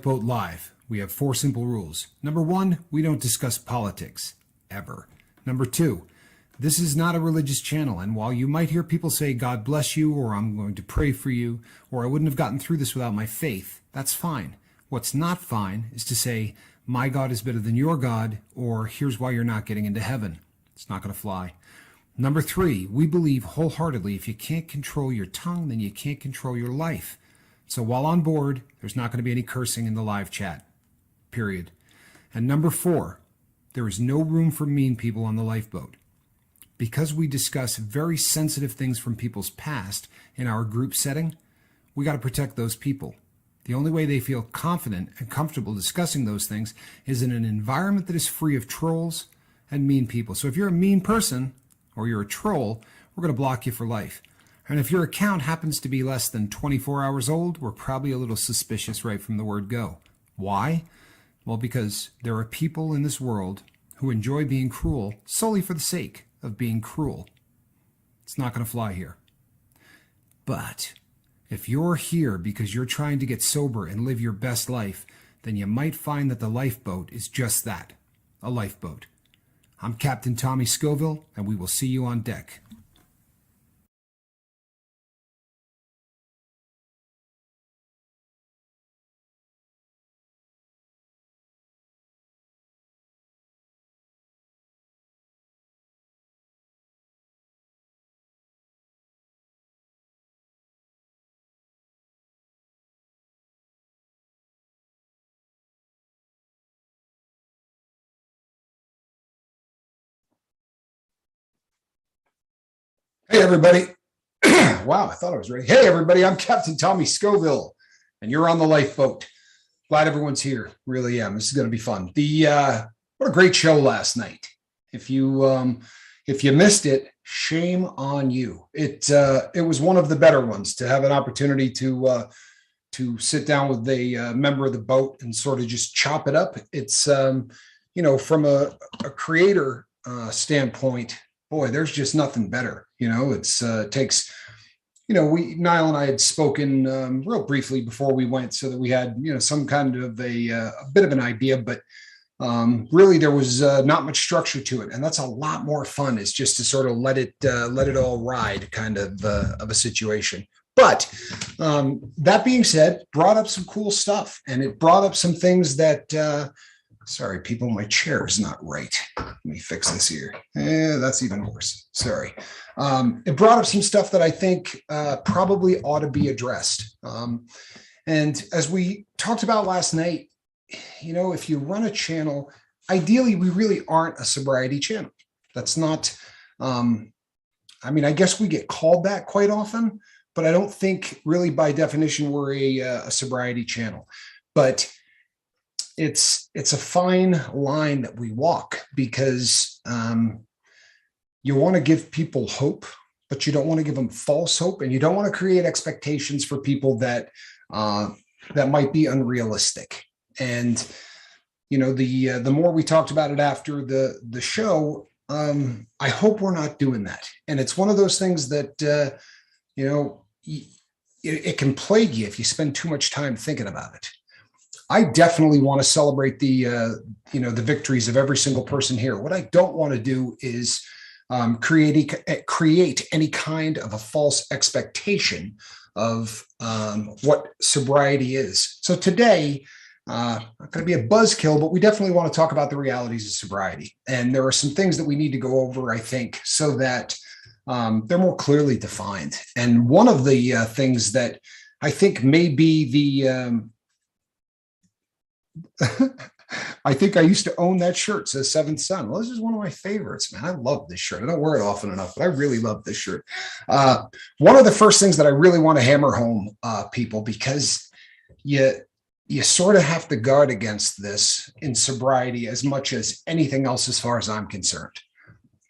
Lifeboat Live, we have 4 simple rules. Number 1, we don't discuss politics, ever. Number 2, this is not a religious channel, and while you might hear people say, God bless you, or I'm going to pray for you, or I wouldn't have gotten through this without my faith, that's fine. What's not fine is to say, my God is better than your God, or here's why you're not getting into heaven. It's not going to fly. Number 3, we believe wholeheartedly if you can't control your tongue, then you can't control your life. So while on board, there's not going to be any cursing in the live chat, period. And number 4, there is no room for mean people on the lifeboat. Because we discuss very sensitive things from people's past in our group setting, we got to protect those people. The only way they feel confident and comfortable discussing those things is in an environment that is free of trolls and mean people. So if you're a mean person or you're a troll, we're going to block you for life. And if your account happens to be less than 24 hours old, we're probably a little suspicious right from the word go. Why? Well, because there are people in this world who enjoy being cruel solely for the sake of being cruel. It's not going to fly here. But if you're here because you're trying to get sober and live your best life, then you might find that the lifeboat is just that, a lifeboat. I'm Captain Tommy Scoville, and we will see you on deck. Hey, everybody. Wow, I thought I was ready. Hey, everybody, I'm Captain Tommy Scoville, and you're on the lifeboat. Glad everyone's here. Really am. This is going to be fun. What a great show last night. If you missed it, shame on you. It was one of the better ones to have an opportunity to sit down with a member of the boat and sort of just chop it up. It's from a creator standpoint. Boy, there's just nothing better. It takes, Nile and I had spoken real briefly before we went so that we had, some kind of a bit of an idea, but really there was not much structure to it. And that's a lot more fun, is just to sort of let it all ride kind of a situation. But that being said, brought up some cool stuff, and it brought up some things that, sorry, people, my chair is not right. Let me fix this here. That's even worse. Sorry. It brought up some stuff that I think probably ought to be addressed. And as we talked about last night, if you run a channel, ideally, we really aren't a sobriety channel. That's not, I guess we get called that quite often, but I don't think really by definition we're a sobriety channel. But it's a fine line that we walk, because you want to give people hope, but you don't want to give them false hope, and you don't want to create expectations for people that might be unrealistic. And the more we talked about it after the show, I hope we're not doing that. And it's one of those things that it can plague you if you spend too much time thinking about it. I definitely want to celebrate the victories of every single person here. What I don't want to do is create any kind of a false expectation of what sobriety is. So today, not going to be a buzzkill, but we definitely want to talk about the realities of sobriety. And there are some things that we need to go over, I think, so that they're more clearly defined. And one of the things that I think may be the I think I used to own that shirt. It says Seventh Son. Well, this is one of my favorites, man. I love this shirt. I don't wear it often enough, but I really love this shirt. One of the first things that I really want to hammer home, people, because you sort of have to guard against this in sobriety as much as anything else, as far as I'm concerned.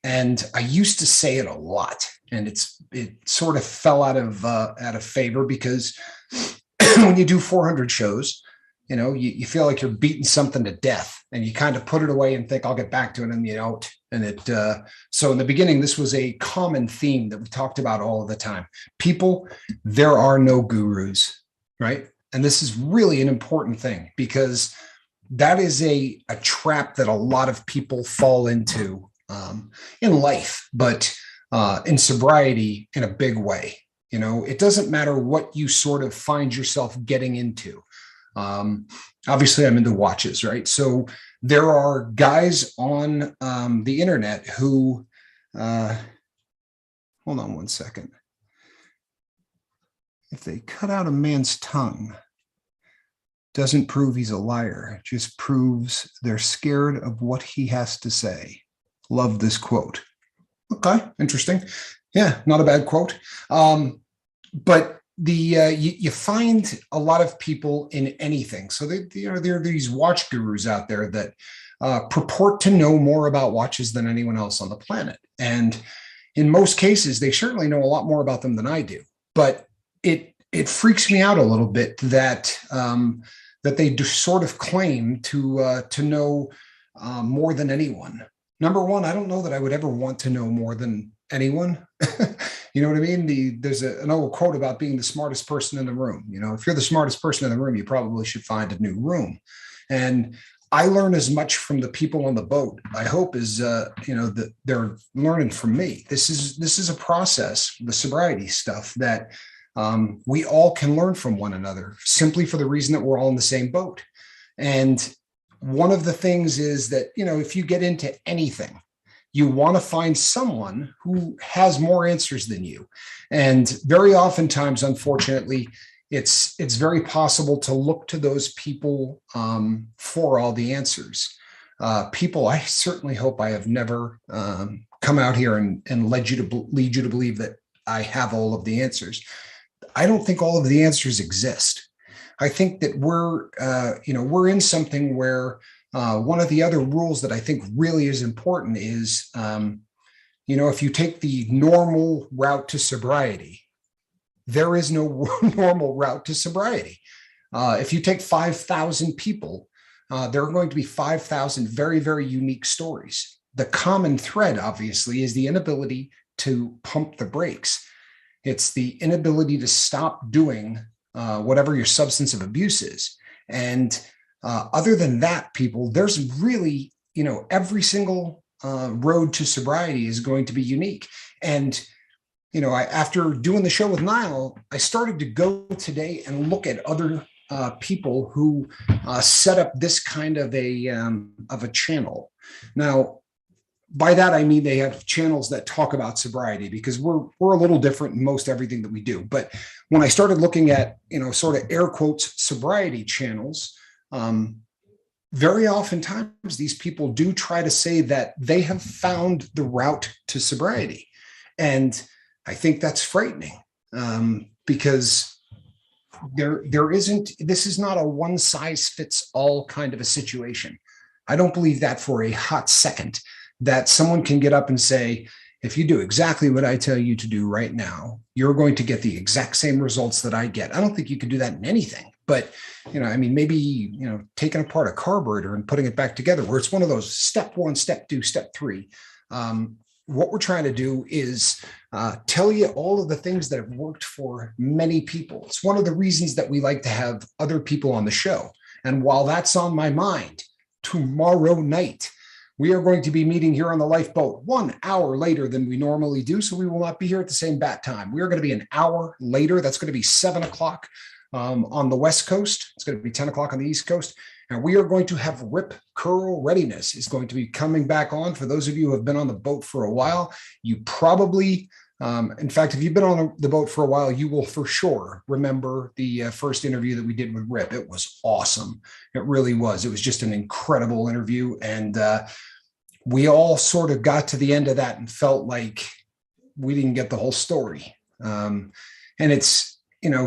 And I used to say it a lot, and it sort of fell out of favor, because when you do 400 shows, you feel like you're beating something to death, and you kind of put it away and think, I'll get back to it, and you don't. And so in the beginning, this was a common theme that we talked about all of the time. People, there are no gurus, right? and this is really an important thing because that is a trap that a lot of people fall into in life, but in sobriety in a big way. You know, it doesn't matter what you sort of find yourself getting into. Obviously, I'm into watches, right? So there are guys on the internet who, hold on one second. If they cut out a man's tongue, doesn't prove he's a liar, just proves they're scared of what he has to say. Love this quote. Okay, interesting. Yeah, not a bad quote. But you find a lot of people in anything. So there are these watch gurus out there that purport to know more about watches than anyone else on the planet. And in most cases, they certainly know a lot more about them than I do. But it freaks me out a little bit that that they do sort of claim to know more than anyone. Number one, I don't know that I would ever want to know more than anyone. You know what I mean? There's an old quote about being the smartest person in the room. You know, if you're the smartest person in the room, you probably should find a new room. And I learn as much from the people on the boat, I hope, as that they're learning from me. This is a process, the sobriety stuff, that we all can learn from one another, simply for the reason that we're all in the same boat. And one of the things is that, if you get into anything, you want to find someone who has more answers than you. And very oftentimes, unfortunately, it's very possible to look to those people for all the answers. People, I certainly hope I have never come out here and lead you to believe that I have all of the answers. I don't think all of the answers exist. I think that we're in something where one of the other rules that I think really is important is, if you take the normal route to sobriety, there is no normal route to sobriety. If you take 5,000 people, there are going to be 5,000 very, very unique stories. The common thread, obviously, is the inability to pump the brakes. It's the inability to stop doing whatever your substance of abuse is. And other than that, people, there's really, every single road to sobriety is going to be unique. And, after doing the show with Nile, I started to go today and look at other people who set up this kind of a channel. Now, by that, I mean they have channels that talk about sobriety, because we're a little different in most everything that we do. But when I started looking at, sort of air quotes sobriety channels, very oftentimes these people do try to say that they have found the route to sobriety. And I think that's frightening, because this is not a one size fits all kind of a situation. I don't believe that for a hot second, that someone can get up and say, if you do exactly what I tell you to do right now, you're going to get the exact same results that I get. I don't think you can do that in anything. But, maybe, taking apart a carburetor and putting it back together, where it's one of those step one, step two, step three. What we're trying to do is tell you all of the things that have worked for many people. It's one of the reasons that we like to have other people on the show. And while that's on my mind, tomorrow night, we are going to be meeting here on the lifeboat 1 hour later than we normally do. So we will not be here at the same bat time. We are going to be an hour later. That's going to be 7 o'clock on the West Coast. It's going to be 10 o'clock on the East Coast. And we are going to have Rip Curl Readiness is going to be coming back on. For those of you who have been on the boat for a while, you probably, in fact, if you've been on the boat for a while, you will for sure remember the first interview that we did with Rip. It was awesome. It really was. It was just an incredible interview. And we all sort of got to the end of that and felt like we didn't get the whole story. And it's,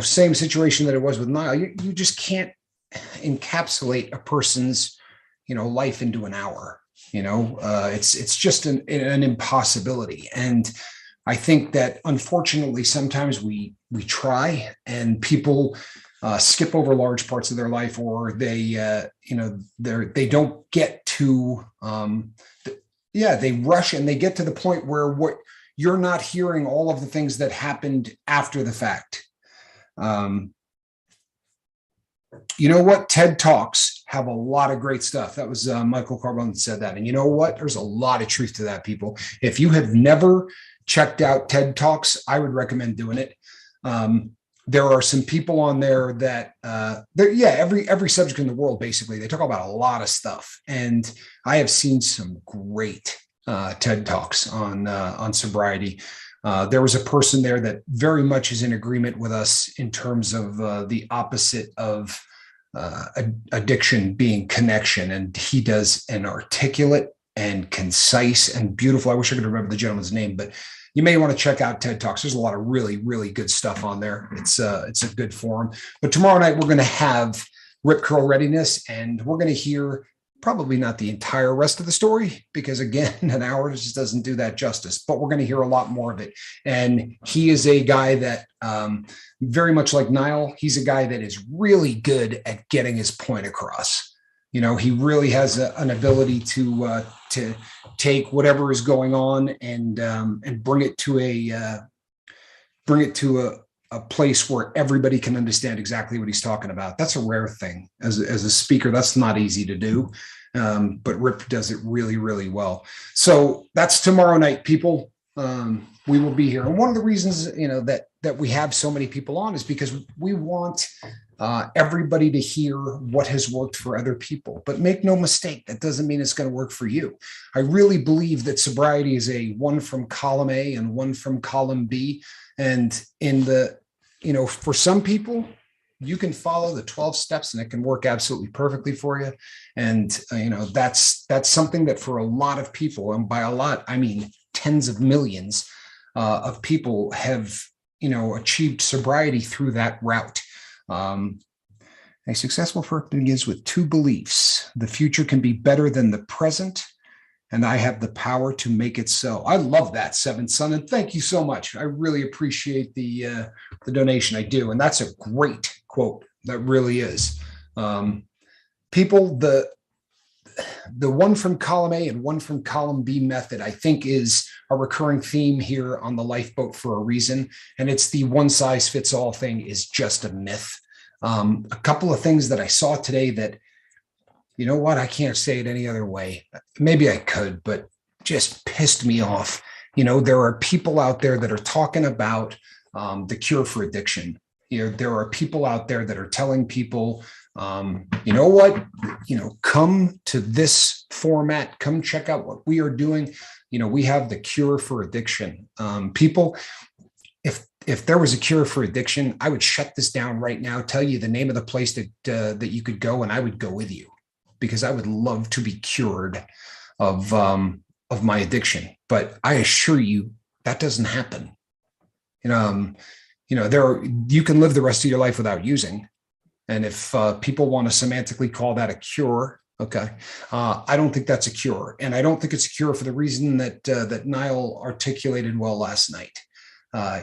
same situation that it was with Nile. You just can't encapsulate a person's, life into an hour. It's just an impossibility. And I think that unfortunately, sometimes we try and people skip over large parts of their life, or they don't get to, they rush and they get to the point where you're not hearing all of the things that happened after the fact. You know what? TED Talks have a lot of great stuff. That was Michael Carbone that said that. And you know what? There's a lot of truth to that, people. If you have never checked out TED Talks, I would recommend doing it. There are some people on there that, every subject in the world, basically, they talk about a lot of stuff. And I have seen some great TED Talks on sobriety. There was a person there that very much is in agreement with us in terms of the opposite of addiction being connection. And he does an articulate and concise and beautiful. I wish I could remember the gentleman's name, but you may want to check out TED Talks. There's a lot of really, really good stuff on there. It's a good forum. But tomorrow night, we're going to have Rip Curl Readiness, and we're going to hear probably not the entire rest of the story, because again, an hour just doesn't do that justice, but we're going to hear a lot more of it. And he is a guy that, very much like Nile, he's a guy that is really good at getting his point across. You know, he really has an ability to take whatever is going on and bring it to a place where everybody can understand exactly what he's talking about. That's a rare thing as a speaker. That's not easy to do. But Rip does it really, really well. So that's tomorrow night, people. We will be here. And one of the reasons, that we have so many people on is because we want everybody to hear what has worked for other people. But make no mistake, that doesn't mean it's going to work for you. I really believe that sobriety is a one from column A and one from column B. And for some people, you can follow the 12 steps and it can work absolutely perfectly for you. And, that's something that for a lot of people, and by a lot, I mean tens of millions of people have, achieved sobriety through that route. A successful person begins with two beliefs. The future can be better than the present, and I have the power to make it so. I love that, Seventh Son, and thank you so much. I really appreciate the donation. I do, and that's a great quote. That really is. People, the one from column A and one from column B method, I think, is a recurring theme here on the Lifeboat for a reason, and it's the one size fits all thing is just a myth. A couple of things that I saw today that, you know what, I can't say it any other way. Maybe I could, but just pissed me off. There are people out there that are talking about the cure for addiction. There are people out there that are telling people, come to this format, come check out what we are doing. We have the cure for addiction. People, if there was a cure for addiction, I would shut this down right now, tell you the name of the place that you could go, and I would go with you, because I would love to be cured of my addiction. But I assure you that doesn't happen. You can live the rest of your life without using. And if people want to semantically call that a cure, okay, I don't think that's a cure. And I don't think it's a cure for the reason that Nile articulated well last night.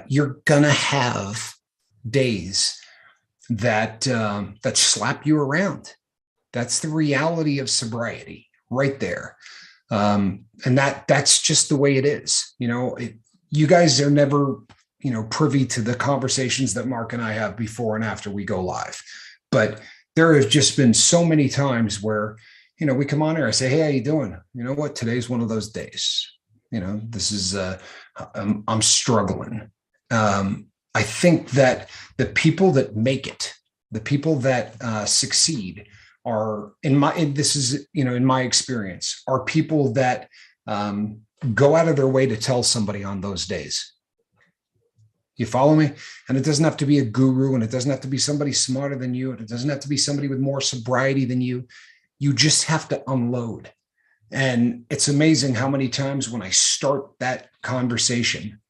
You're gonna have days that slap you around. That's the reality of sobriety right there. And that's just the way it is. You guys are never, privy to the conversations that Mark and I have before and after we go live. But there have just been so many times where, we come on here, I say, hey, how you doing? You know what? Today's one of those days. This is, I'm struggling. I think that the people that make it, the people that succeed are in my experience, are people that go out of their way to tell somebody on those days. You follow me? And it doesn't have to be a guru, and it doesn't have to be somebody smarter than you, and it doesn't have to be somebody with more sobriety than you. You just have to unload. And it's amazing how many times when I start that conversation,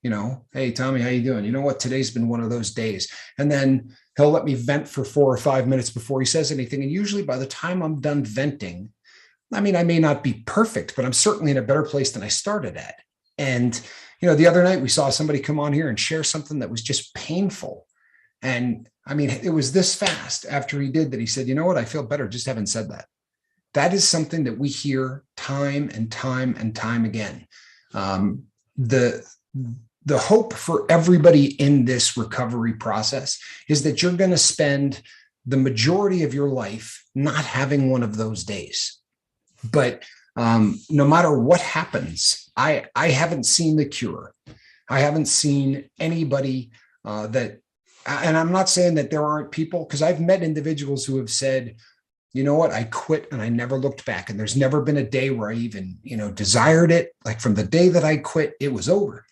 hey, Tommy, how you doing? You know what? Today's been one of those days. And then he'll let me vent for 4 or 5 minutes before he says anything. And usually by the time I'm done venting, I may not be perfect, but I'm certainly in a better place than I started at. And the other night we saw somebody come on here and share something that was just painful. And it was this fast after he did that. He said, you know what? I feel better just having said that. That is something that we hear time and time and time again. The hope for everybody in this recovery process is that you're going to spend the majority of your life not having one of those days. But no matter what happens, I haven't seen the cure. I haven't seen anybody that, and I'm not saying that there aren't people, because I've met individuals who have said, you know what, I quit and I never looked back. And there's never been a day where I even, desired it. Like from the day that I quit, it was over,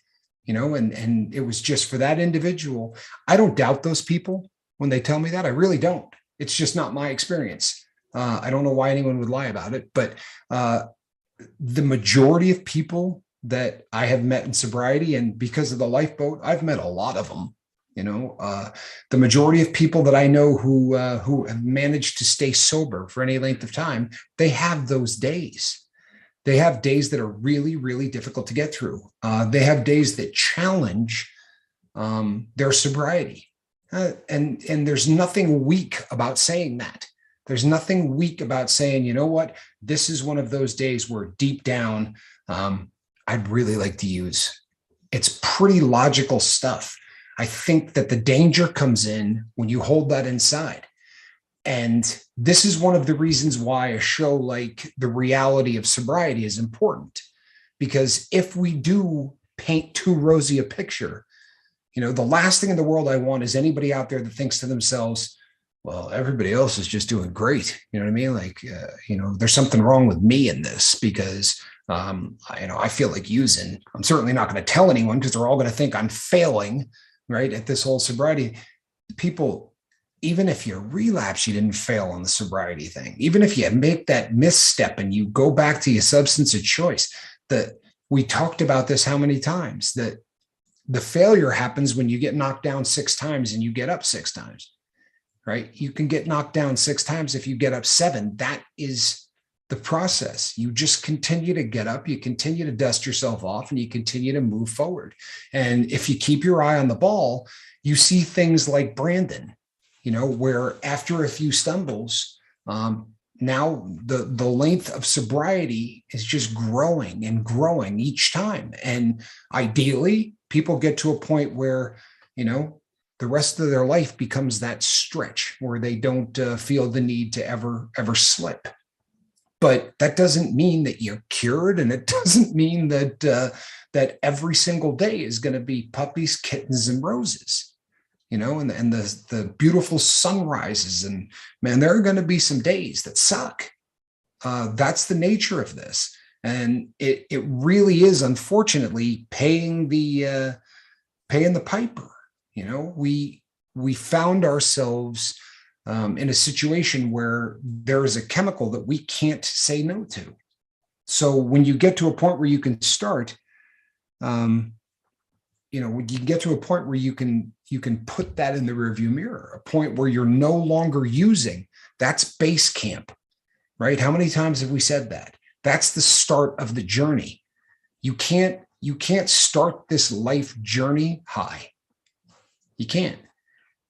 and it was just for that individual. I don't doubt those people when they tell me that. I really don't. It's just not my experience. I don't know why anyone would lie about it, but the majority of people that I have met in sobriety, and because of the lifeboat, I've met a lot of them. The majority of people that I know who have managed to stay sober for any length of time, they have those days. They have days that are really, really difficult to get through. They have days that challenge their sobriety. And there's nothing weak about saying that. There's nothing weak about saying, you know what, this is one of those days where deep down, I'd really like to use. It's pretty logical stuff. I think that the danger comes in when you hold that inside. And this is one of the reasons why a show like The Reality of Sobriety is important. Because if we do paint too rosy a picture, the last thing in the world I want is anybody out there that thinks to themselves, well, everybody else is just doing great. You know what I mean? Like, there's something wrong with me in this because, I feel like using. I'm certainly not going to tell anyone because they're all going to think I'm failing, right, at this whole sobriety. People, even if you relapse, you didn't fail on the sobriety thing. Even if you make that misstep and you go back to your substance of choice, that we talked about this how many times, that the failure happens when you get knocked down 6 times and you get up 6 times, right? You can get knocked down 6 times if you get up 7. That is the process. You just continue to get up, you continue to dust yourself off, and you continue to move forward. And if you keep your eye on the ball, you see things like Brandon, where after a few stumbles, now the length of sobriety is just growing and growing each time. And ideally, people get to a point where, the rest of their life becomes that stretch where they don't feel the need to ever slip. But that doesn't mean that you're cured, and it doesn't mean that that every single day is going to be puppies, kittens, and roses. And the beautiful sunrises, and man, there are going to be some days that suck. That's the nature of this, and it really is, unfortunately, paying the piper. We found ourselves in a situation where there is a chemical that we can't say no to. So when you get to a point where you can start, when you get to a point where you can put that in the rearview mirror, a point where you're no longer using, that's base camp, right? How many times have we said that? That's the start of the journey. You can't start this life journey high. You can't.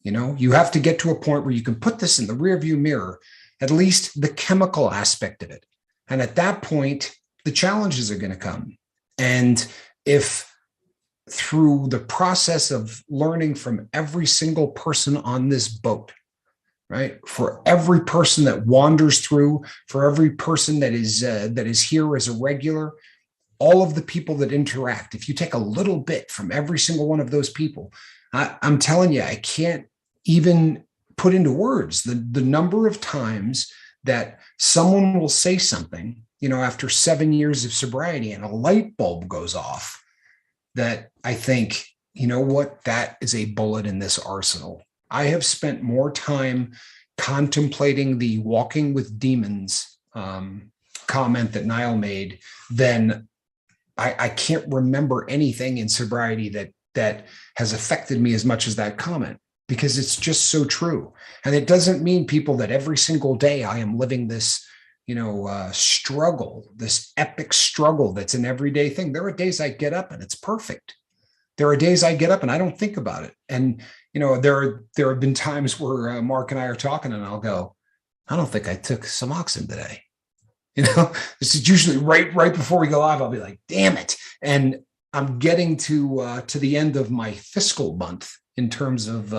You have to get to a point where you can put this in the rearview mirror, at least the chemical aspect of it. And at that point, the challenges are going to come. And if through the process of learning from every single person on this boat, right, for every person that wanders through, for every person that is here as a regular, all of the people that interact, if you take a little bit from every single one of those people, I'm telling you, I can't even put into words the number of times that someone will say something, after 7 years of sobriety, and a light bulb goes off, that I think, that is a bullet in this arsenal. I have spent more time contemplating the walking with demons comment that Nile made than I can't remember anything in sobriety that has affected me as much as that comment, because it's just so true. And it doesn't mean, people, that every single day I am living this, struggle, this epic struggle that's an everyday thing. There are days I get up and it's perfect. There are days I get up and I don't think about it. And, there have been times where Mark and I are talking and I'll go, I don't think I took Suboxone today. This is usually right before we go live. I'll be like, damn it. And I'm getting to the end of my fiscal month in terms of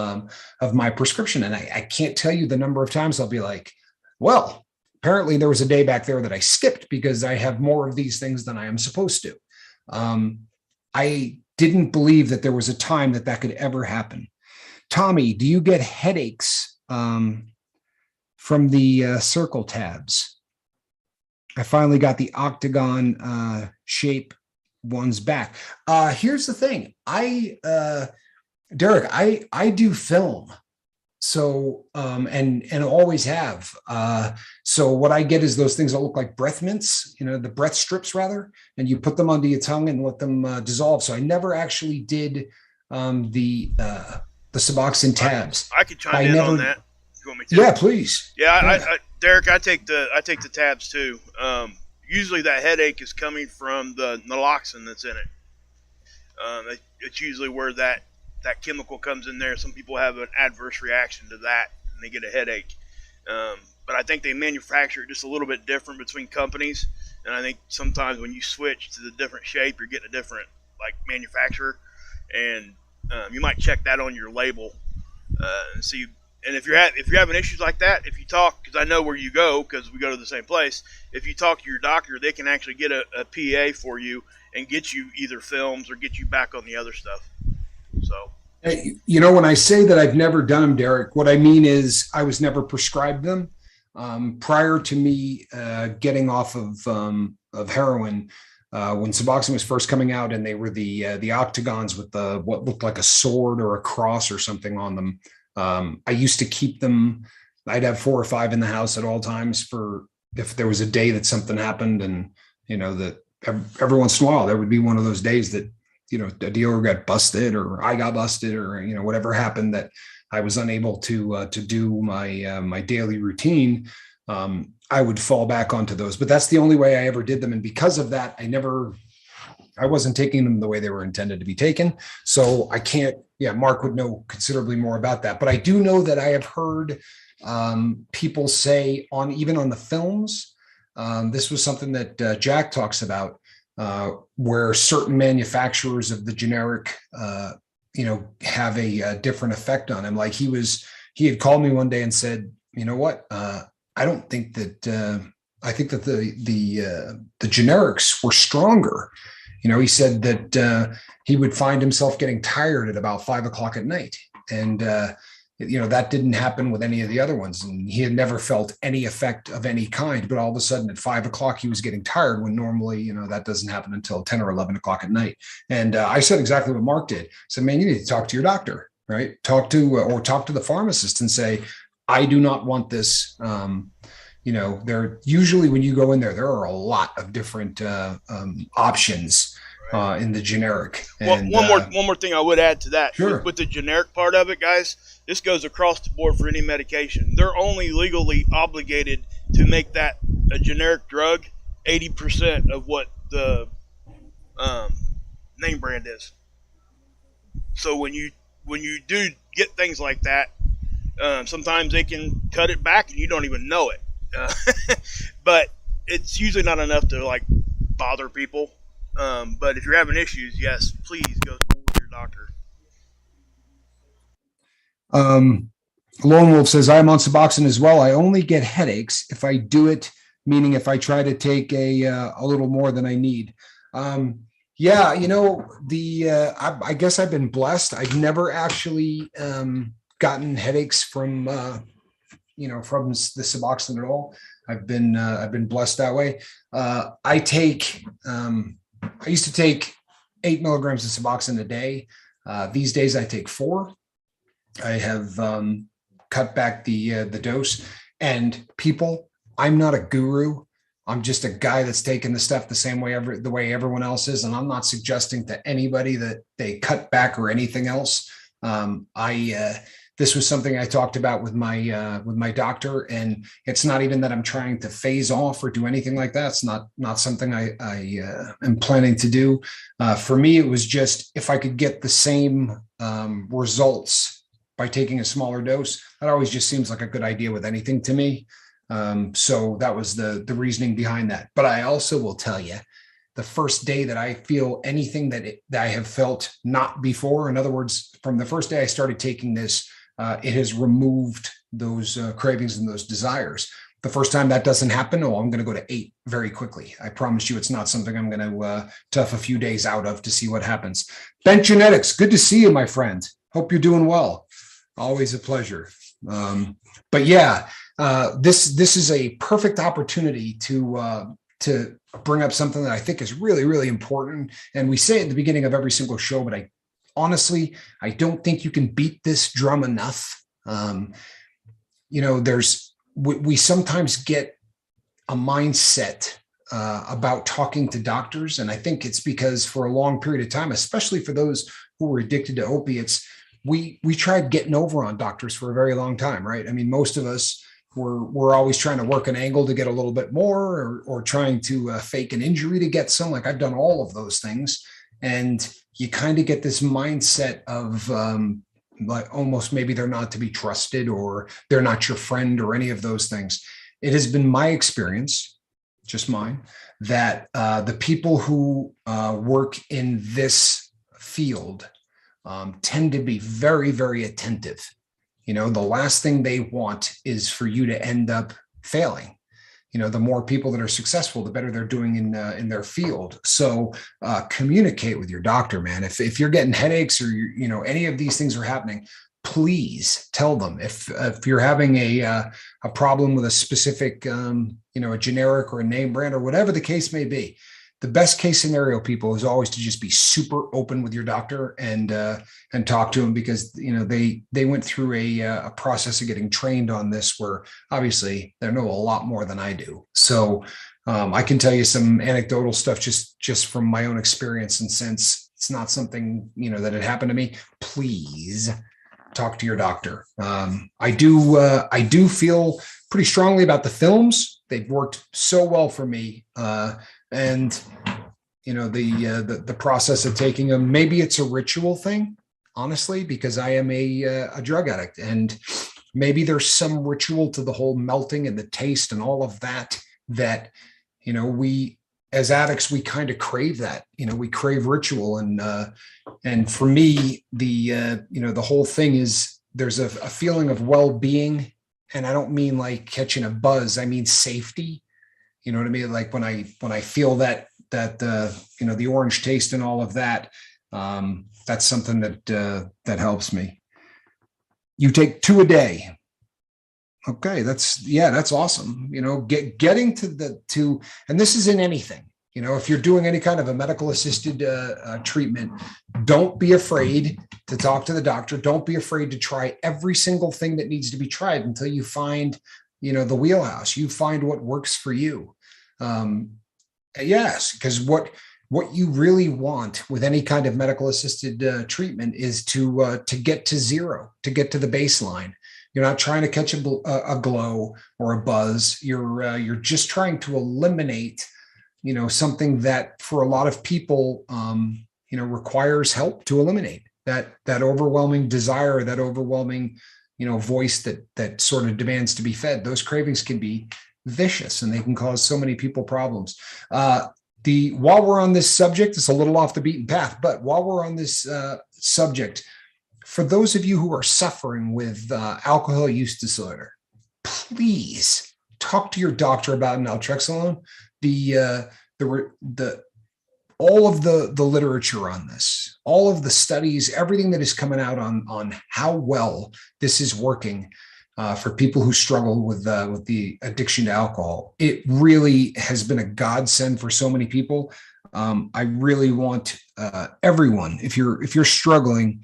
my prescription. And I can't tell you the number of times I'll be like, well, apparently there was a day back there that I skipped because I have more of these things than I am supposed to. I didn't believe that there was a time that that could ever happen. Tommy, do you get headaches from the circle tabs? I finally got the octagon shape ones back. Here's the thing. Derek, I do film. So, and always have. So what I get is those things that look like breath mints, the breath strips rather, and you put them under your tongue and let them dissolve. So I never actually did the Suboxone tabs. I could chime in on that. You want me to? Yeah, please. Yeah, Derek, I take the tabs too. Usually that headache is coming from the naloxone that's in it. It's usually where that chemical comes in there. Some people have an adverse reaction to that and they get a headache. But I think they manufacture it just a little bit different between companies. And I think sometimes when you switch to the different shape, you're getting a different manufacturer. And you might check that on your label and see. And if you're having issues like that, if you talk, because I know where you go, because we go to the same place. If you talk to your doctor, they can actually get a PA for you and get you either films or get you back on the other stuff. So, when I say that I've never done them, Derek, what I mean is I was never prescribed them. Prior to me getting off of heroin, when Suboxone was first coming out, and they were the octagons with what looked like a sword or a cross or something on them. I used to keep them. I'd have 4 or 5 in the house at all times for if there was a day that something happened, and that every once in a while there would be one of those days that a dealer got busted or I got busted or whatever happened that I was unable to do my daily routine. I would fall back onto those, but that's the only way I ever did them, and because of that, I wasn't taking them the way they were intended to be taken. So I can't. Yeah, Mark would know considerably more about that, but I do know that I have heard people say even on the films. This was something that Jack talks about, where certain manufacturers of the generic, have a different effect on him. Like he had called me one day and said, you know what? I don't think that. I think that the generics were stronger. He said that he would find himself getting tired at about 5 o'clock at night. And, that didn't happen with any of the other ones. And he had never felt any effect of any kind. But all of a sudden at 5 o'clock, he was getting tired when normally, that doesn't happen until 10 or 11 o'clock at night. And I said exactly what Mark did. I said, man, you need to talk to your doctor, right? Talk to the pharmacist and say, I do not want this. There usually when you go in there are a lot of different options in the generic. And, one more thing I would add to that. Sure. With the generic part of it, guys, this goes across the board for any medication. They're only legally obligated to make that a generic drug 80% of what the name brand is. So when you do get things like that, sometimes they can cut it back and you don't even know it. But it's usually not enough to bother people. But if you're having issues, yes, please go to your doctor. Lone Wolf says, I'm on Suboxone as well. I only get headaches if I do it, meaning if I try to take a little more than I need. I guess I've been blessed. I've never actually gotten headaches from from the Suboxone at all. I've been blessed that way. I used to take 8 milligrams of Suboxone a day. These days I take 4. I have cut back the dose. And people, I'm not a guru. I'm just a guy that's taking the stuff the way everyone else is, and I'm not suggesting to anybody that they cut back or anything else. This was something I talked about with my doctor, and it's not even that I'm trying to phase off or do anything like that. It's not something I am planning to do. For me, it was just if I could get the same results by taking a smaller dose, that always just seems like a good idea with anything to me. So that was the reasoning behind that. But I also will tell you, the first day that I feel anything that I have felt not before. In other words, from the first day I started taking this, it has removed those cravings and those desires. The first time that doesn't happen, I'm going to go to 8 very quickly. I promise you it's not something I'm going to tough a few days out of to see what happens. Bent Genetics, good to see you, my friend. Hope you're doing well. Always a pleasure. But yeah, this is a perfect opportunity to bring up something that I think is really, really important. And we say at the beginning of every single show, but I don't think you can beat this drum enough. We sometimes get a mindset about talking to doctors. And I think it's because for a long period of time, especially for those who were addicted to opiates, we tried getting over on doctors for a very long time, right? I mean, most of us were always trying to work an angle to get a little bit more, or trying to fake an injury to get some. Like, I've done all of those things. And you kind of get this mindset of like almost maybe they're not to be trusted, or they're not your friend, or any of those things. It has been my experience, just mine, that the people who work in this field tend to be very, very attentive. The last thing they want is for you to end up failing. The more people that are successful, the better they're doing in their field. So communicate with your doctor, man. If you're getting headaches, or any of these things are happening, please tell them. If you're having a problem with a specific, a generic or a name brand, or whatever the case may be, the best case scenario, people, is always to just be super open with your doctor and talk to them, because they went through a process of getting trained on this, where obviously they know a lot more than I do. So I can tell you some anecdotal stuff just from my own experience, and since it's not something that had happened to me, please talk to your doctor. I do feel pretty strongly about the films. They've worked so well for me. And the process of taking them, maybe it's a ritual thing, honestly, because I am a drug addict, and maybe there's some ritual to the whole melting and the taste and all of that we as addicts, we kind of crave that. We crave ritual, and for me, the whole thing is there's a feeling of well-being, and I don't mean like catching a buzz. I mean safety. You know what I mean? Like when I feel that the orange taste and all of that, that's something that helps me. You take 2 a day. Okay, that's awesome. Getting to, and this is in anything. If you're doing any kind of a medical assisted treatment, don't be afraid to talk to the doctor. Don't be afraid to try every single thing that needs to be tried until you find the wheelhouse. You find what works for you. Yes, because what you really want with any kind of medical assisted treatment is to get to zero, to get to the baseline. You're not trying to catch a glow or a buzz. You're just trying to eliminate, something that for a lot of people, requires help to eliminate that overwhelming desire, that overwhelming, voice that sort of demands to be fed. Those cravings can be vicious, and they can cause so many people problems. While we're on this subject, it's a little off the beaten path, but while we're on this subject, for those of you who are suffering with alcohol use disorder, please talk to your doctor about naltrexone. All of the literature on this, all of the studies, everything that is coming out on how well this is working for people who struggle with the addiction to alcohol. It really has been a godsend for so many people. I really want everyone, if you're struggling,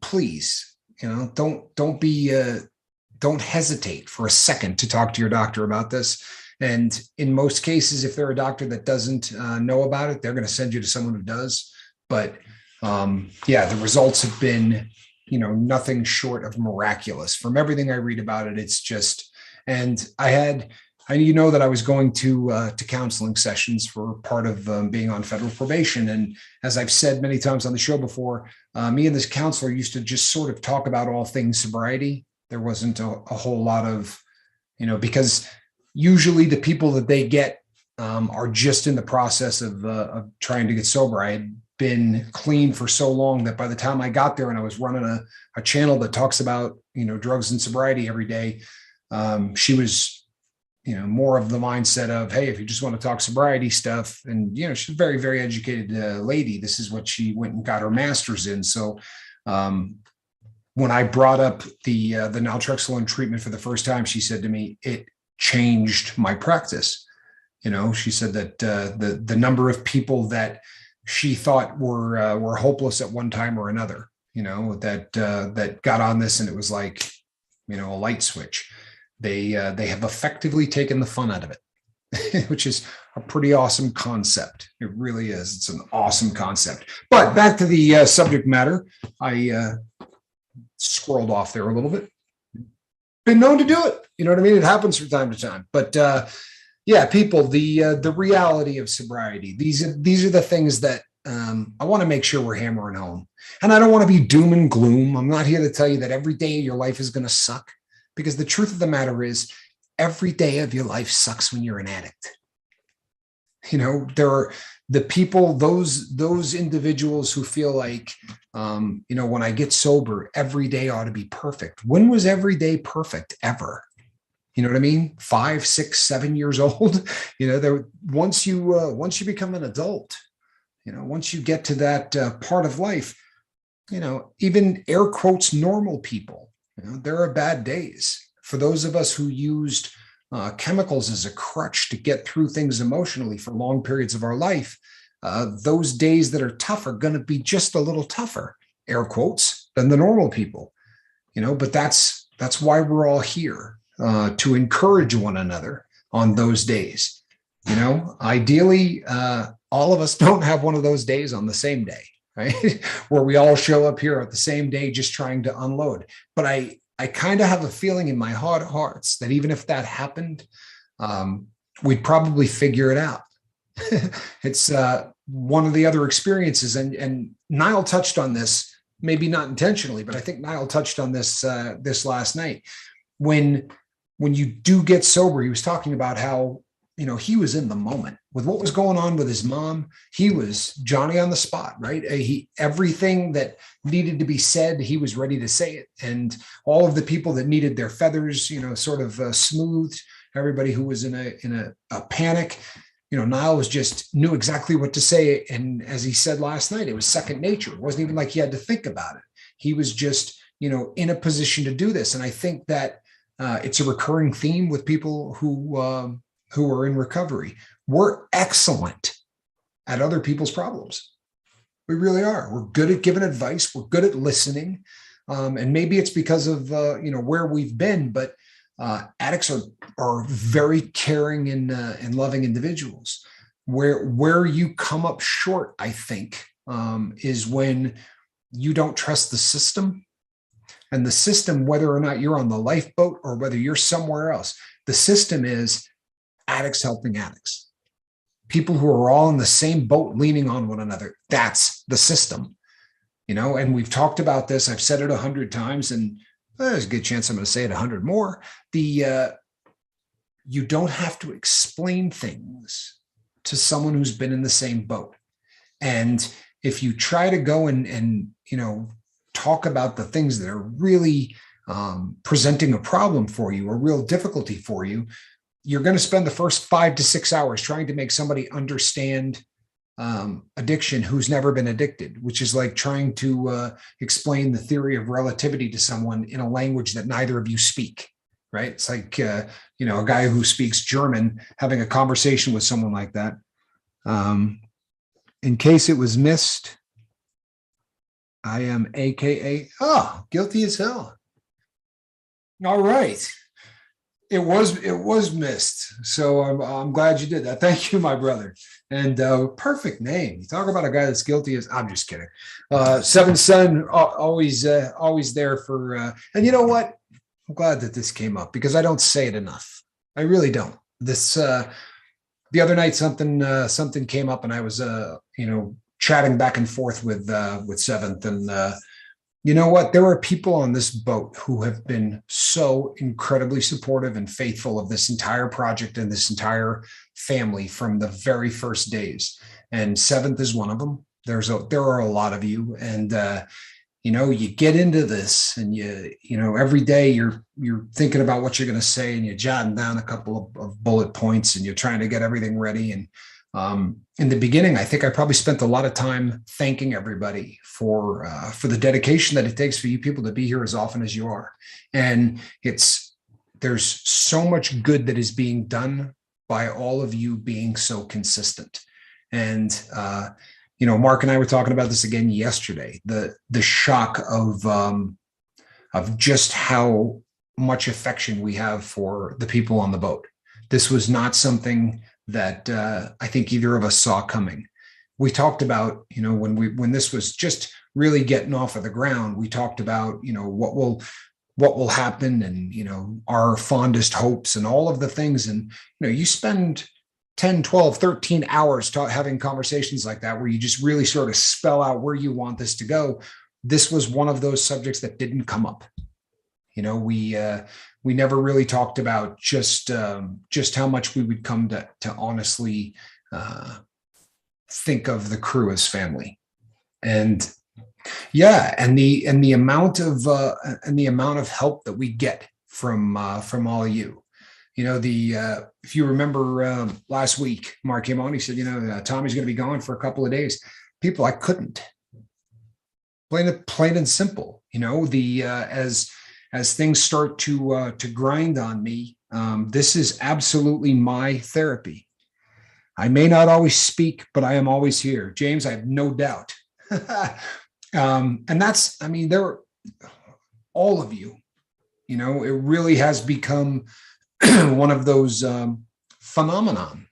please, don't hesitate for a second to talk to your doctor about this. And in most cases, if they're a doctor that doesn't know about it, they're going to send you to someone who does. But the results have been, nothing short of miraculous. From everything I read about it, it's just, and that I was going to counseling sessions for part of being on federal probation. And as I've said many times on the show before, me and this counselor used to just sort of talk about all things sobriety. There wasn't a whole lot of, because usually the people that they get are just in the process of trying to get sober. I had been clean for so long that by the time I got there and I was running a channel that talks about, drugs and sobriety every day, she was, more of the mindset of, hey, if you just want to talk sobriety stuff, and, she's a very, very educated lady. This is what she went and got her master's in. So when I brought up the naltrexone treatment for the first time, she said to me, it changed my practice. She said that the number of people that she thought were hopeless at one time or another, that got on this, and it was like, a light switch. They have effectively taken the fun out of it, which is a pretty awesome concept. It really is. It's an awesome concept. But back to the subject matter, I squirreled off there a little bit. Been known to do it. You know what I mean? It happens from time to time. But yeah, people, the reality of sobriety. These are the things that I want to make sure we're hammering home. And I don't want to be doom and gloom. I'm not here to tell you that every day of your life is going to suck, because the truth of the matter is every day of your life sucks when you're an addict. There are the people, those individuals who feel like, when I get sober, every day ought to be perfect. When was every day perfect ever? You know what I mean? 5, 6, 7 years old. Once you become an adult, once you get to that part of life, even air quotes normal people, there are bad days. For those of us who used chemicals as a crutch to get through things emotionally for long periods of our life, those days that are tough are going to be just a little tougher, air quotes, than the normal people. But that's why we're all here, to encourage one another on those days. Ideally, all of us don't have one of those days on the same day, right? Where we all show up here at the same day just trying to unload. But I kind of have a feeling in my heart of hearts that even if that happened, we'd probably figure it out. It's one of the other experiences, and Nile touched on this, maybe not intentionally, but I think Nile touched on this last night. When you do get sober, he was talking about how, he was in the moment with what was going on with his mom. He was Johnny on the spot, right? Everything that needed to be said, he was ready to say it. And all of the people that needed their feathers, sort of smoothed, everybody who was in a panic, Nile knew exactly what to say. And as he said last night, it was second nature. It wasn't even like he had to think about it. He was just, in a position to do this. And I think that it's a recurring theme with people who are in recovery. We're excellent at other people's problems. We really are. We're good at giving advice. We're good at listening. And maybe it's because of, where we've been, but addicts are very caring and loving individuals. Where you come up short, I think, is when you don't trust the system. And the system, whether or not you're on the lifeboat or whether you're somewhere else, the system is addicts helping addicts. People who are all in the same boat leaning on one another. That's the system. And we've talked about this. I've said it 100 times, and there's a good chance I'm going to say it 100 more. You don't have to explain things to someone who's been in the same boat. And if you try to go and talk about the things that are really presenting a problem for you, or real difficulty for you, you're going to spend the first 5 to 6 hours trying to make somebody understand addiction who's never been addicted, which is like trying to explain the theory of relativity to someone in a language that neither of you speak, right? It's like, a guy who speaks German having a conversation with someone like that. In case it was missed, I am AKA, guilty as hell. All right. It was missed. So I'm glad you did that. Thank you, my brother. And perfect name. You talk about a guy that's guilty as, I'm just kidding. Seven Son, always there for, and you know what? I'm glad that this came up because I don't say it enough. I really don't. This, the other night, something came up and I was, chatting back and forth with Seventh, and you know what? There are people on this boat who have been so incredibly supportive and faithful of this entire project and this entire family from the very first days, and Seventh is one of them. There are a lot of you, and you get into this, and every day you're thinking about what you're going to say, and you're jotting down a couple of bullet points, and you're trying to get everything ready. And in the beginning, I think I probably spent a lot of time thanking everybody for the dedication that it takes for you people to be here as often as you are. And there's so much good that is being done by all of you being so consistent. And Mark and I were talking about this again yesterday. The shock of just how much affection we have for the people on the boat. This was not something that I think either of us saw coming. We talked about, when this was just really getting off of the ground, we talked about, what will happen, and, our fondest hopes and all of the things. And, you spend 10, 12, 13 hours having conversations like that, where you just really sort of spell out where you want this to go. This was one of those subjects that didn't come up. We never really talked about just how much we would come to honestly think of the crew as family. And and the amount of help that we get from all of you. If you remember last week, Mark came on. He said, Tommy's going to be gone for a couple of days. People, I couldn't. Plain and simple. As things start to grind on me, this is absolutely my therapy. I may not always speak, but I am always here. James, I have no doubt. And that's, they're all of you. It really has become one of those phenomenon.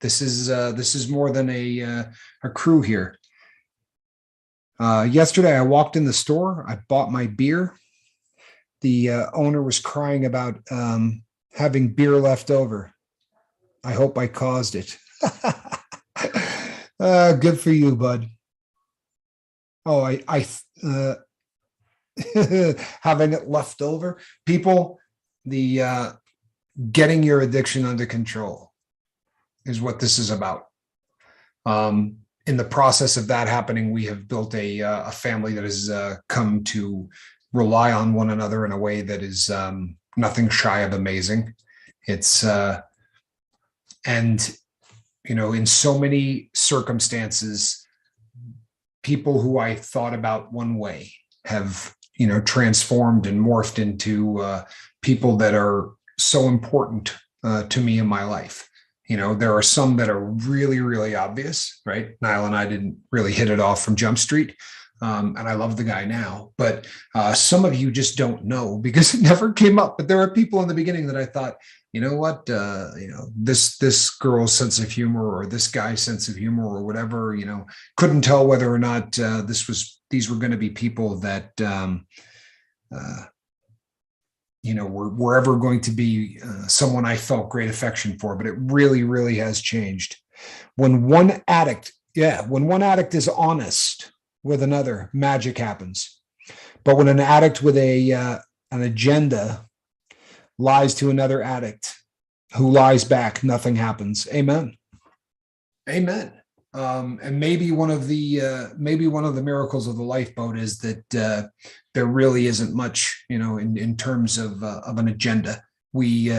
This is more than a crew here. Yesterday, I walked in the store. I bought my beer. The owner was crying about having beer left over. I hope I caused it. Good for you, bud. Oh, I having it left over. People, the getting your addiction under control is what this is about. In the process of that happening, we have built a family that has come to rely on one another in a way that is nothing shy of amazing. It's and in so many circumstances, people who I thought about one way have transformed and morphed into people that are so important to me in my life. There are some that are really, really obvious, right? Nile and I didn't really hit it off from Jump Street. And I love the guy now, but some of you just don't know because it never came up. But there are people in the beginning that I thought, this girl's sense of humor or this guy's sense of humor or whatever, couldn't tell whether or not these were going to be people that, were ever going to be someone I felt great affection for. But it really, really has changed. When one addict is honest with another, magic happens. But when an addict with an agenda lies to another addict who lies back, nothing happens. Amen. And maybe one of the miracles of the lifeboat is that there really isn't much, in terms of an agenda. We've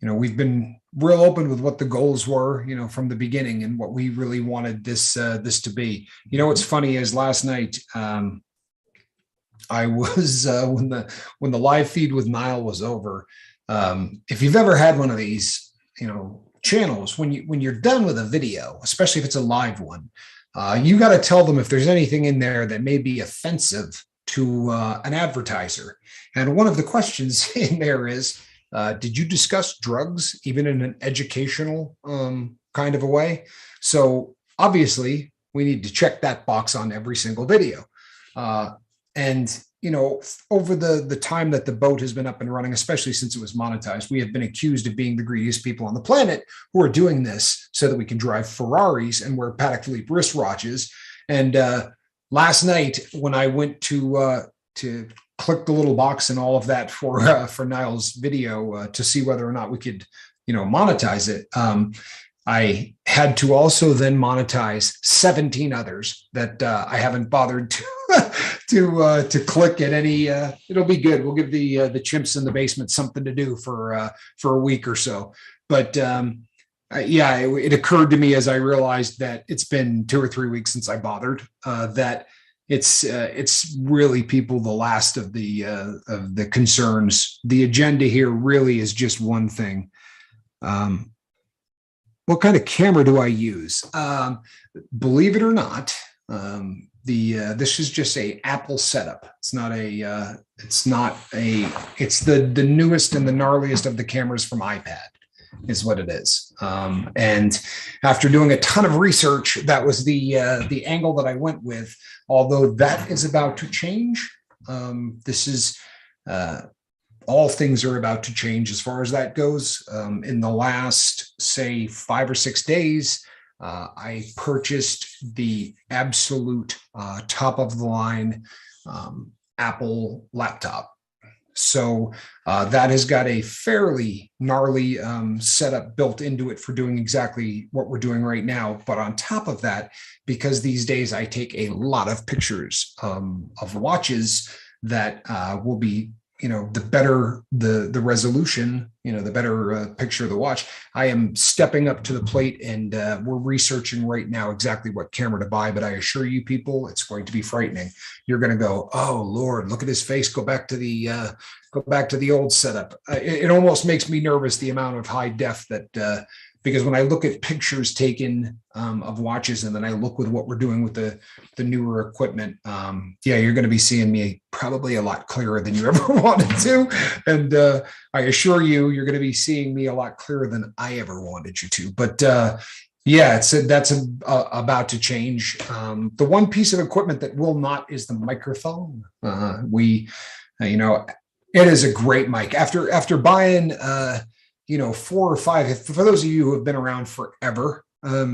been real open with what the goals were, from the beginning and what we really wanted this to be. What's funny is last night, I was when the live feed with Nile was over. If you've ever had one of these, channels, when you're done with a video, especially if it's a live one, you got to tell them if there's anything in there that may be offensive to an advertiser. And one of the questions in there is, did you discuss drugs even in an educational kind of a way? So obviously we need to check that box on every single video. And over the time that the boat has been up and running, especially since it was monetized, we have been accused of being the greediest people on the planet who are doing this so that we can drive Ferraris and wear Patek Philippe wristwatches. And last night, when I went to click the little box and all of that for Nile's video to see whether or not we could monetize it. I had to also then monetize 17 others that I haven't bothered to click at any. It'll be good. We'll give the chimps in the basement something to do for a week or so. But it occurred to me as I realized that it's been 2 or 3 weeks since I bothered, that it's really people the last of the concerns. The agenda here really is just one thing. What kind of camera do I use? Believe it or not, this is just a Apple setup. It's the newest and the gnarliest of the cameras from iPad is what it is. And after doing a ton of research, that was the angle that I went with, although that is about to change. This is, all things are about to change as far as that goes. In the last, say, 5 or 6 days, I purchased the absolute top of the line Apple laptop. So that has got a fairly gnarly setup built into it for doing exactly what we're doing right now. But on top of that, because these days I take a lot of pictures of watches that will be, the better the resolution, the better picture of the watch. I am stepping up to the plate, and we're researching right now exactly what camera to buy. But I assure you, people, it's going to be frightening. You're going to go, "Oh Lord, look at his face. Go back to the old setup." It almost makes me nervous, the amount of high def that. Because when I look at pictures taken of watches, and then I look with what we're doing with the newer equipment, you're going to be seeing me probably a lot clearer than you ever wanted to. And I assure you, you're going to be seeing me a lot clearer than I ever wanted you to. But that's about to change. The one piece of equipment that will not is the microphone. It is a great mic. After buying 4 or 5, for those of you who have been around forever,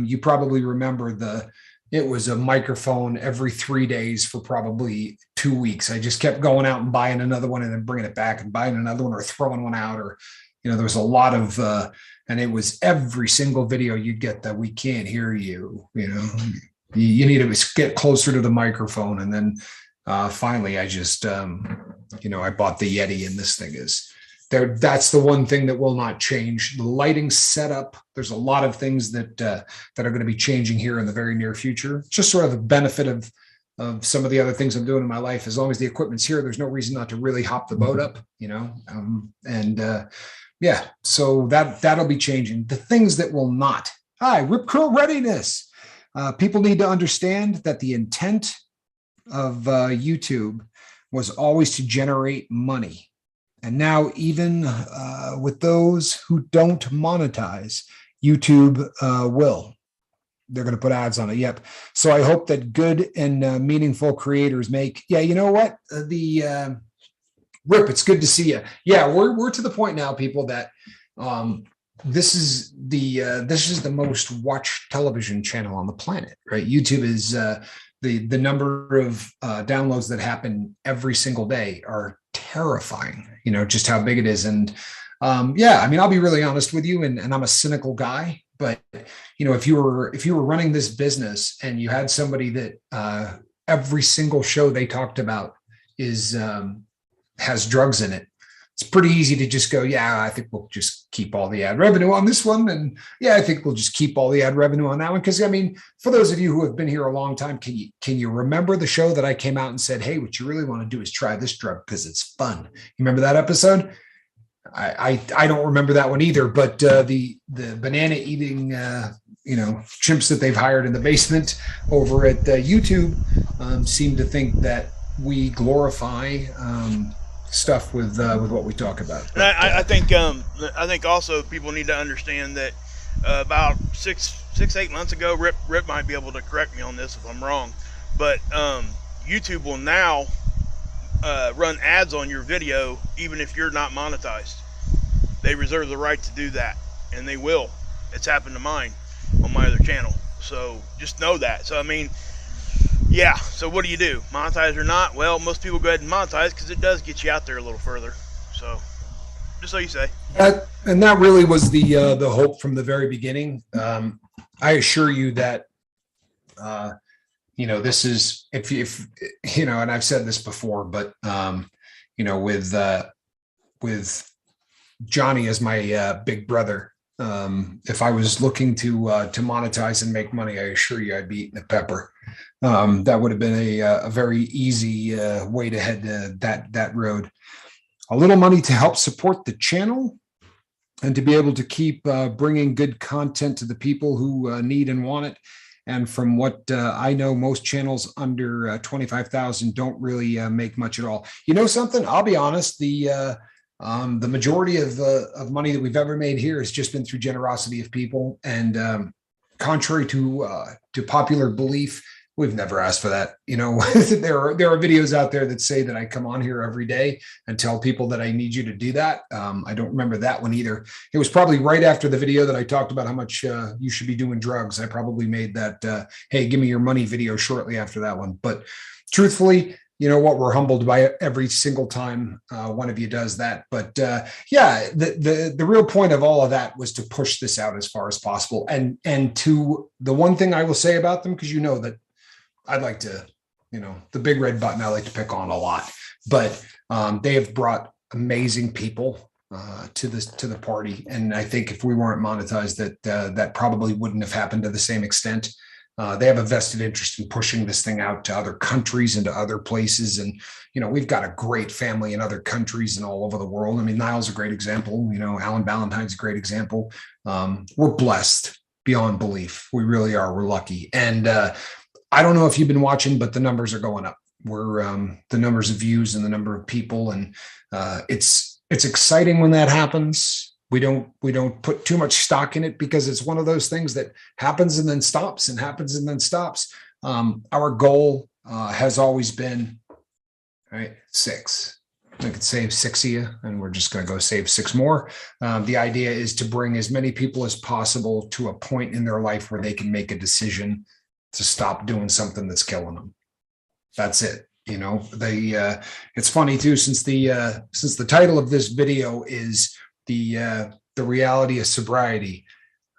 you probably remember it was a microphone every 3 days for probably 2 weeks. I just kept going out and buying another one and then bringing it back and buying another one or throwing one out, or, there was a lot of, and it was every single video you'd get that we can't hear you, you need to get closer to the microphone. And then finally I just, I bought the Yeti, and this thing is, that's the one thing that will not change. The lighting setup, there's a lot of things that are going to be changing here in the very near future. Just sort of a benefit of some of the other things I'm doing in my life. As long as the equipment's here, there's no reason not to really hop the boat up, so that'll be changing. The things that will not. Rip Curl readiness. People need to understand that the intent of YouTube was always to generate money. And now, even with those who don't monetize, YouTube will. They're going to put ads on it. Yep. So I hope that good and meaningful creators make. Yeah, you know what? Rip, it's good to see you. Yeah, we're to the point now, people, that this is the most watched television channel on the planet, right? YouTube is the number of downloads that happen every single day are terrifying, just how big it is. And I'll be really honest with you, and I'm a cynical guy, but if you were running this business and you had somebody that every single show they talked about has drugs in it, it's pretty easy to just go, I think we'll just keep all the ad revenue on this one. And I think we'll just keep all the ad revenue on that one. Because for those of you who have been here a long time, can you remember the show that I came out and said, hey, what you really want to do is try this drug because it's fun? You remember that episode? I don't remember that one either, but the banana eating, chimps that they've hired in the basement over at YouTube seem to think that we glorify stuff with what we talk about. And I think also people need to understand that about 6-8 months ago, Rip might be able to correct me on this if I'm wrong, but YouTube will now run ads on your video even if you're not monetized. They reserve the right to do that, and they will. It's happened to mine on my other channel, so just know that. So so what do you do? Monetize or not? Well, most people go ahead and monetize because it does get you out there a little further. So, just so you say. And that really was the hope from the very beginning. I assure you that this is if and I've said this before, but with Johnny as my big brother, if I was looking to monetize and make money, I assure you I'd be eating a pepper. That would have been a very easy way to head that road. A little money to help support the channel and to be able to keep bringing good content to the people who need and want it. And from what I know, most channels under 25,000 don't really make much at all. You know something? I'll be honest. The majority of money that we've ever made here has just been through generosity of people. And contrary to popular belief, we've never asked for that. There are videos out there that say that I come on here every day and tell people that I need you to do that. I don't remember that one either. It was probably right after the video that I talked about how much you should be doing drugs. I probably made that, hey, give me your money video shortly after that one. But truthfully, you know what, we're humbled by it every single time one of you does that. But the real point of all of that was to push this out as far as possible. And to the one thing I will say about them, because that I'd like to, the big red button I like to pick on a lot, but they have brought amazing people to the party. And I think if we weren't monetized, that probably wouldn't have happened to the same extent. They have a vested interest in pushing this thing out to other countries and to other places. And, we've got a great family in other countries and all over the world. I mean, Nile's a great example. Alan Ballantyne's a great example. We're blessed beyond belief. We really are. We're lucky. And I don't know if you've been watching, but the numbers are going up. We're the numbers of views and the number of people. And it's exciting when that happens. We don't put too much stock in it because it's one of those things that happens and then stops and happens and then stops. Our goal has always been, right, 6. I could save 6 of you, and we're just going to go save 6 more. The idea is to bring as many people as possible to a point in their life where they can make a decision to stop doing something that's killing them. That's it. It's funny too, since the title of this video is the reality of sobriety,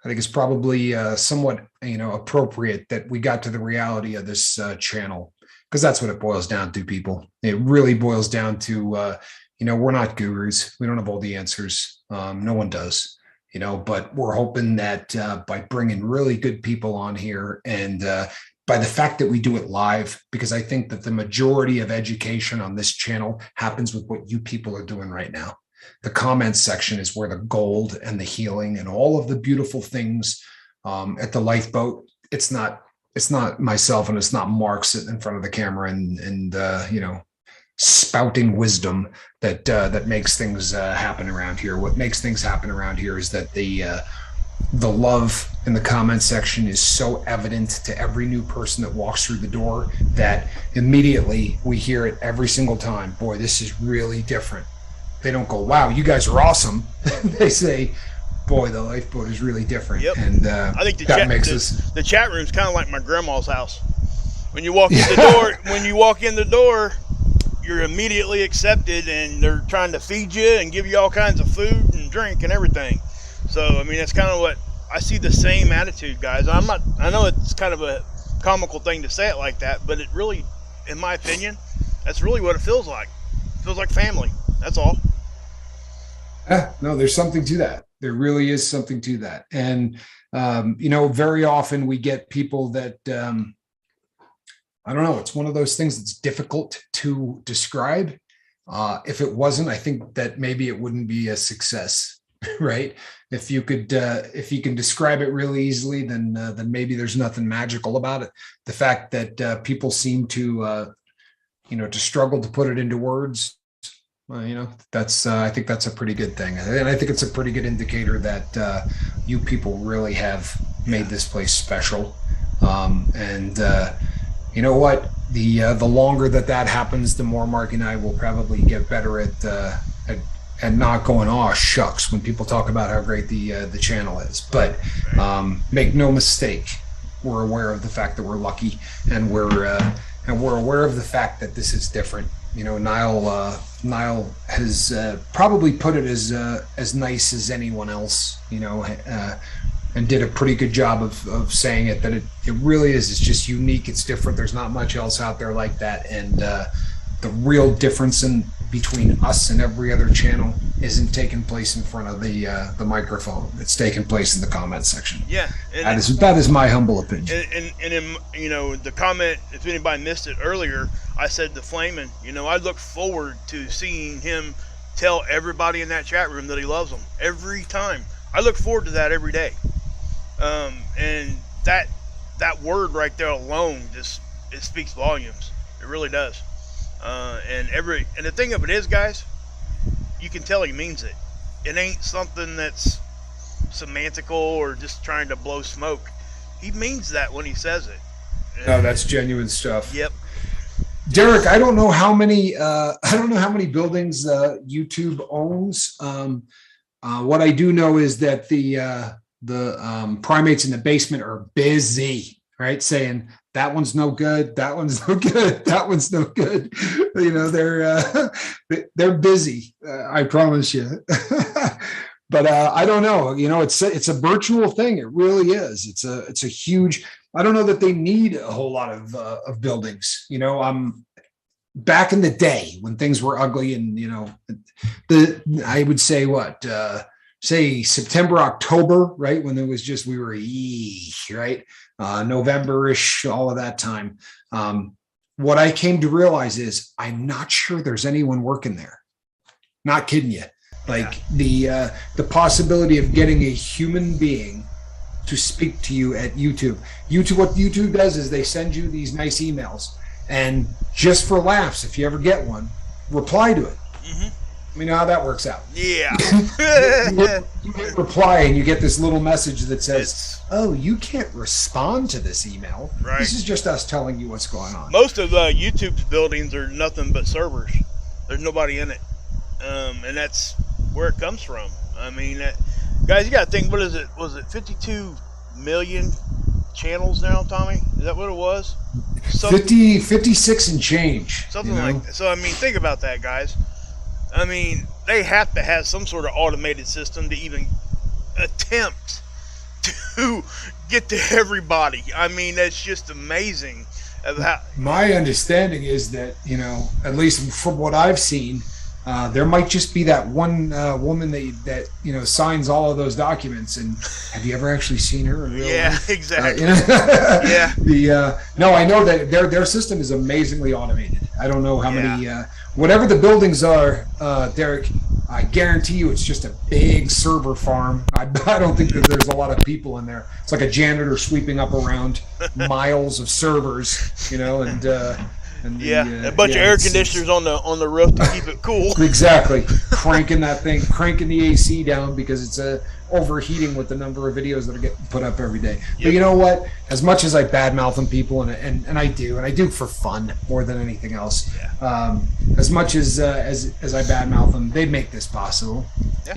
I think it's probably somewhat appropriate that we got to the reality of this channel, because that's what it boils down to, people. It really boils down to we're not gurus. We don't have all the answers. No one does, but we're hoping that by bringing really good people on here and by the fact that we do it live, because I think that the majority of education on this channel happens with what you people are doing right now. The comments section is where the gold and the healing and all of the beautiful things at the lifeboat. It's not myself and it's not Mark sitting in front of the camera and spouting wisdom that makes things happen around here. What makes things happen around here is that the love in the comment section is so evident to every new person that walks through the door that immediately we hear it every single time. Boy, this is really different. They don't go, wow, you guys are awesome. They say, boy, the lifeboat is really different. Yep. And I think the chat room's kind of like my grandma's house. When you walk in the door, you're immediately accepted, and they're trying to feed you and give you all kinds of food and drink and everything. So, I mean, that's kind of what I see, the same attitude, guys. I know it's kind of a comical thing to say it like that, but it really, in my opinion, that's really what it feels like. It feels like family. That's all. Yeah, no, there's something to that. There really is something to that. And, very often we get people that, I don't know, it's one of those things that's difficult to describe. If it wasn't, I think that maybe it wouldn't be a success, right? If you can describe it really easily, then maybe there's nothing magical about it. The fact that people seem to struggle to put it into words, that's I think that's a pretty good thing. And I think it's a pretty good indicator that you people really have made this place special. You know what? The longer that happens, the more Mark and I will probably get better at not going, oh shucks, when people talk about how great the channel is. But make no mistake, we're aware of the fact that we're lucky, and we're aware of the fact that this is different. Nile has probably put it as nice as anyone else, and did a pretty good job of saying it, that it really is. It's just unique. It's different. There's not much else out there like that. And the real difference between us and every other channel isn't taking place in front of the microphone. It's taking place in the comment section. Yeah. That is my humble opinion. And in, the comment, if anybody missed it earlier, I said to Flamin, I look forward to seeing him tell everybody in that chat room that he loves them every time. I look forward to that every day. And that word right there alone, it speaks volumes. It really does. And the thing of it is, guys, you can tell he means it. It ain't something that's semantical or just trying to blow smoke. He means that when he says it. No, that's genuine stuff. Yep. Derek, I don't know how many buildings YouTube owns. What I do know is that the primates in the basement are busy, right? Saying that one's no good, that one's no good, that one's no good. They're busy. I promise you. But I don't know. It's a virtual thing. It really is. It's a huge. I don't know that they need a whole lot of buildings. Back in the day when things were ugly, and I would say say September, October, right? When there was just, we were right? November-ish, all of that time. What I came to realize is I'm not sure there's anyone working there. Not kidding you. Like the possibility of getting a human being to speak to you at YouTube. What YouTube does is they send you these nice emails, and just for laughs, if you ever get one, reply to it. Mm-hmm. We know how that works out. Yeah. you hit reply, and you get this little message that says, "Oh, you can't respond to this email. Right. This is just us telling you what's going on." Most of YouTube's buildings are nothing but servers. There's nobody in it, and that's where it comes from. I mean, guys, you got to think. What is it? Was it 52 million channels now, Tommy? Is that what it was? 56 and change. Something like that. So I mean, think about that, guys. I mean, they have to have some sort of automated system to even attempt to get to everybody. I mean, that's just amazing. My understanding is that, at least from what I've seen, there might just be that one woman that signs all of those documents. And have you ever actually seen her in real life? Yeah, exactly. Yeah. No, I know that their system is amazingly automated. I don't know how many. Whatever the buildings are, Derek, I guarantee you it's just a big server farm. I don't think that there's a lot of people in there. It's like a janitor sweeping up around miles of servers, and a bunch of air conditioners on the roof to keep it cool. Exactly. Cranking the AC down because it's overheating with the number of videos that are getting put up every day. Yep. But you know what? As much as I badmouth them people, and I do for fun more than anything else. Yeah. As much as I badmouth them, they make this possible. Yeah.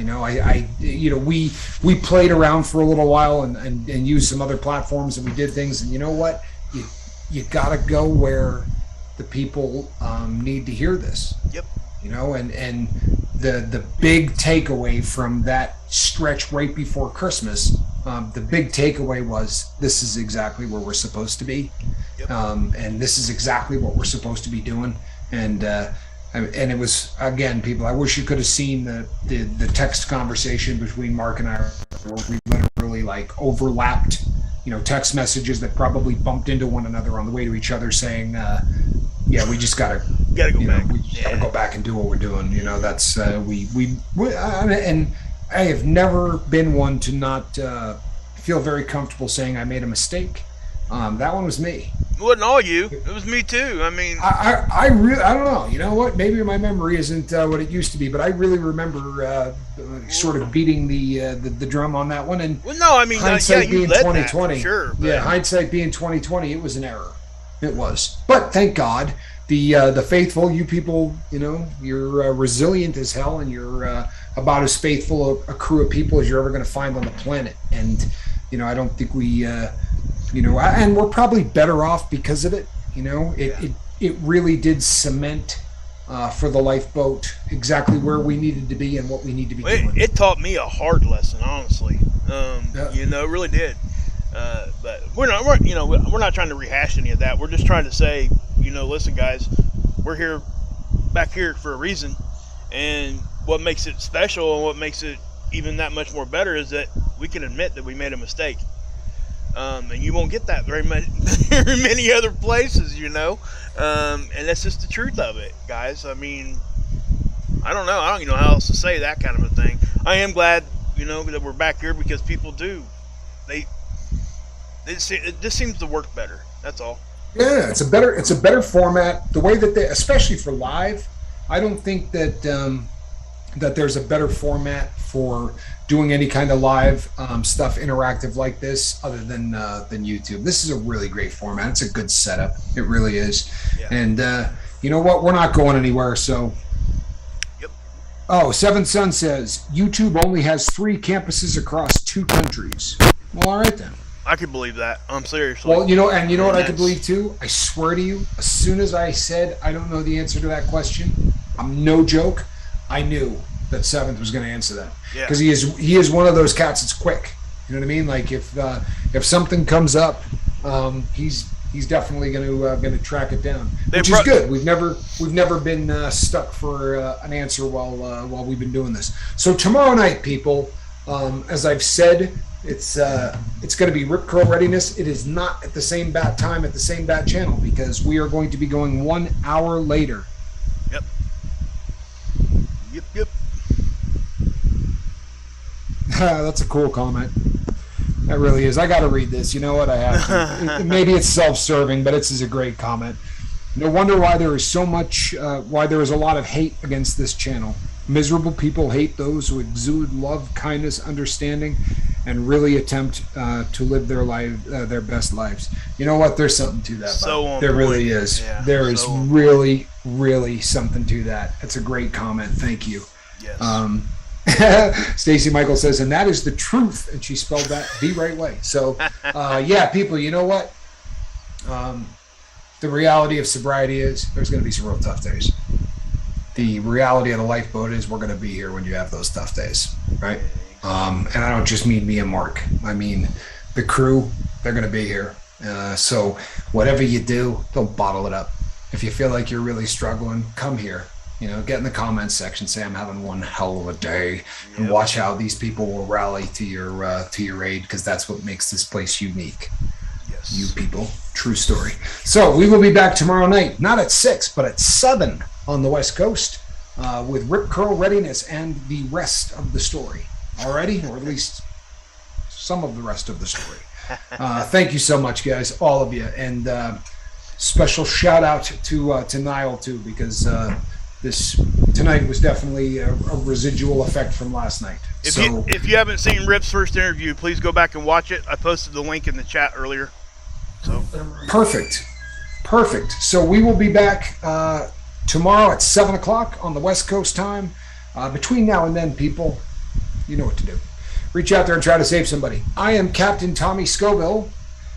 We played around for a little while and used some other platforms, and we did things. And you know what? You gotta go where the people need to hear this. Yep. And the big takeaway from that stretch right before Christmas, the big takeaway was this is exactly where we're supposed to be. Yep. And this is exactly what we're supposed to be doing. And it was, again, people, I wish you could have seen the text conversation between Mark and I, where we literally overlapped, text messages that probably bumped into one another on the way to each other, saying, we just gotta go back. We just gotta go back and do what we're doing. That's we and I have never been one to not feel very comfortable saying I made a mistake. That one was me. It wasn't all you. It was me too. I mean, I really, I don't know. You know what? Maybe my memory isn't what it used to be, but I really remember sort of beating the drum on that one. And no, I mean, hindsight being 2020. That for sure. Yeah, hindsight being 2020, it was an error. It was, but thank God, the faithful, you people, you're resilient as hell, and you're about as faithful a crew of people as you're ever going to find on the planet. And I don't think we. And we're probably better off because of it. It really did cement for the lifeboat, exactly where we needed to be and what we need to be doing. It taught me a hard lesson, honestly. Yeah. You know, it really did. But we're not trying to rehash any of that. We're just trying to say, you know, listen, guys, we're back here for a reason, and what makes it special and what makes it even that much more better is that we can admit that we made a mistake. And you won't get that very many other places, you know. And that's just the truth of it, guys. I mean, I don't know. I don't even know how else to say that kind of a thing. I am glad, you know, that we're back here because people do. It just seems to work better. That's all. Yeah, it's a better format. The way that especially for live, I don't think that that there's a better format for doing any kind of live stuff interactive like this other than YouTube. This is a really great format. It's a good setup. It really is. Yeah. And you know what? We're not going anywhere. So, yep. Oh, Seven Sun says YouTube only has 3 campuses across 2 countries. Well, all right then. I could believe that. I'm seriously. Well, you know what I could believe too? I swear to you, as soon as I said I don't know the answer to that question, I'm no joke, I knew that Seventh was going to answer that. Yeah. Because he is one of those cats that's quick. You know what I mean? Like if something comes up, he's definitely going to track it down, which is good. We've never been stuck for an answer while we've been doing this. So tomorrow night, people, as I've said, it's going to be Rip Curl Readiness. It is not at the same bat time at the same bat channel because we are going to be going 1 hour later. Yep. That's a cool comment. That really is. I got to read this. You know what? I have to. Maybe it's self-serving, but this is a great comment. No wonder why there is so much, why there is a lot of hate against this channel. Miserable people hate those who exude love, kindness, understanding, and really attempt to live their best lives. You know what? There's something to that. So there really is. Yeah, there is really, really something to that. That's a great comment. Thank you. Yes. Stacy Michael says, and that is the truth, and she spelled that the right way. So, yeah, people, you know what? The reality of sobriety is there's going to be some real tough days. The reality of the lifeboat is we're going to be here when you have those tough days, right? And I don't just mean me and Mark. I mean the crew, they're going to be here. So whatever you do, don't bottle it up. If you feel like you're really struggling, come here. You know, get in the comments section, say I'm having one hell of a day, and watch how these people will rally to your aid, because that's what makes this place unique. Yes. You people, true story. So we will be back tomorrow night, not at 6, but at 7 on the West Coast with Rip Curl Readiness and the rest of the story. Alrighty, or at least some of the rest of the story. Thank you so much, guys, all of you, and special shout out to Nile too, because this tonight was definitely a residual effect from last night. If you haven't seen Rip's first interview, please go back and watch it. I posted the link in the chat earlier. So perfect. So we will be back tomorrow at 7 o'clock on the West Coast time. Between now and then, people, you know what to do. Reach out there and try to save somebody. I am Captain Tommy Scoville,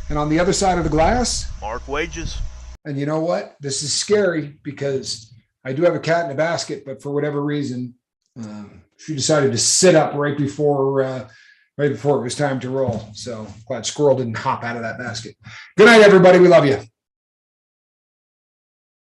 and on the other side of the glass, Mark Wages. And you know what? This is scary because I do have a cat in a basket, but for whatever reason, she decided to sit up right before it was time to roll. So glad Squirrel didn't hop out of that basket. Good night, everybody. We love you.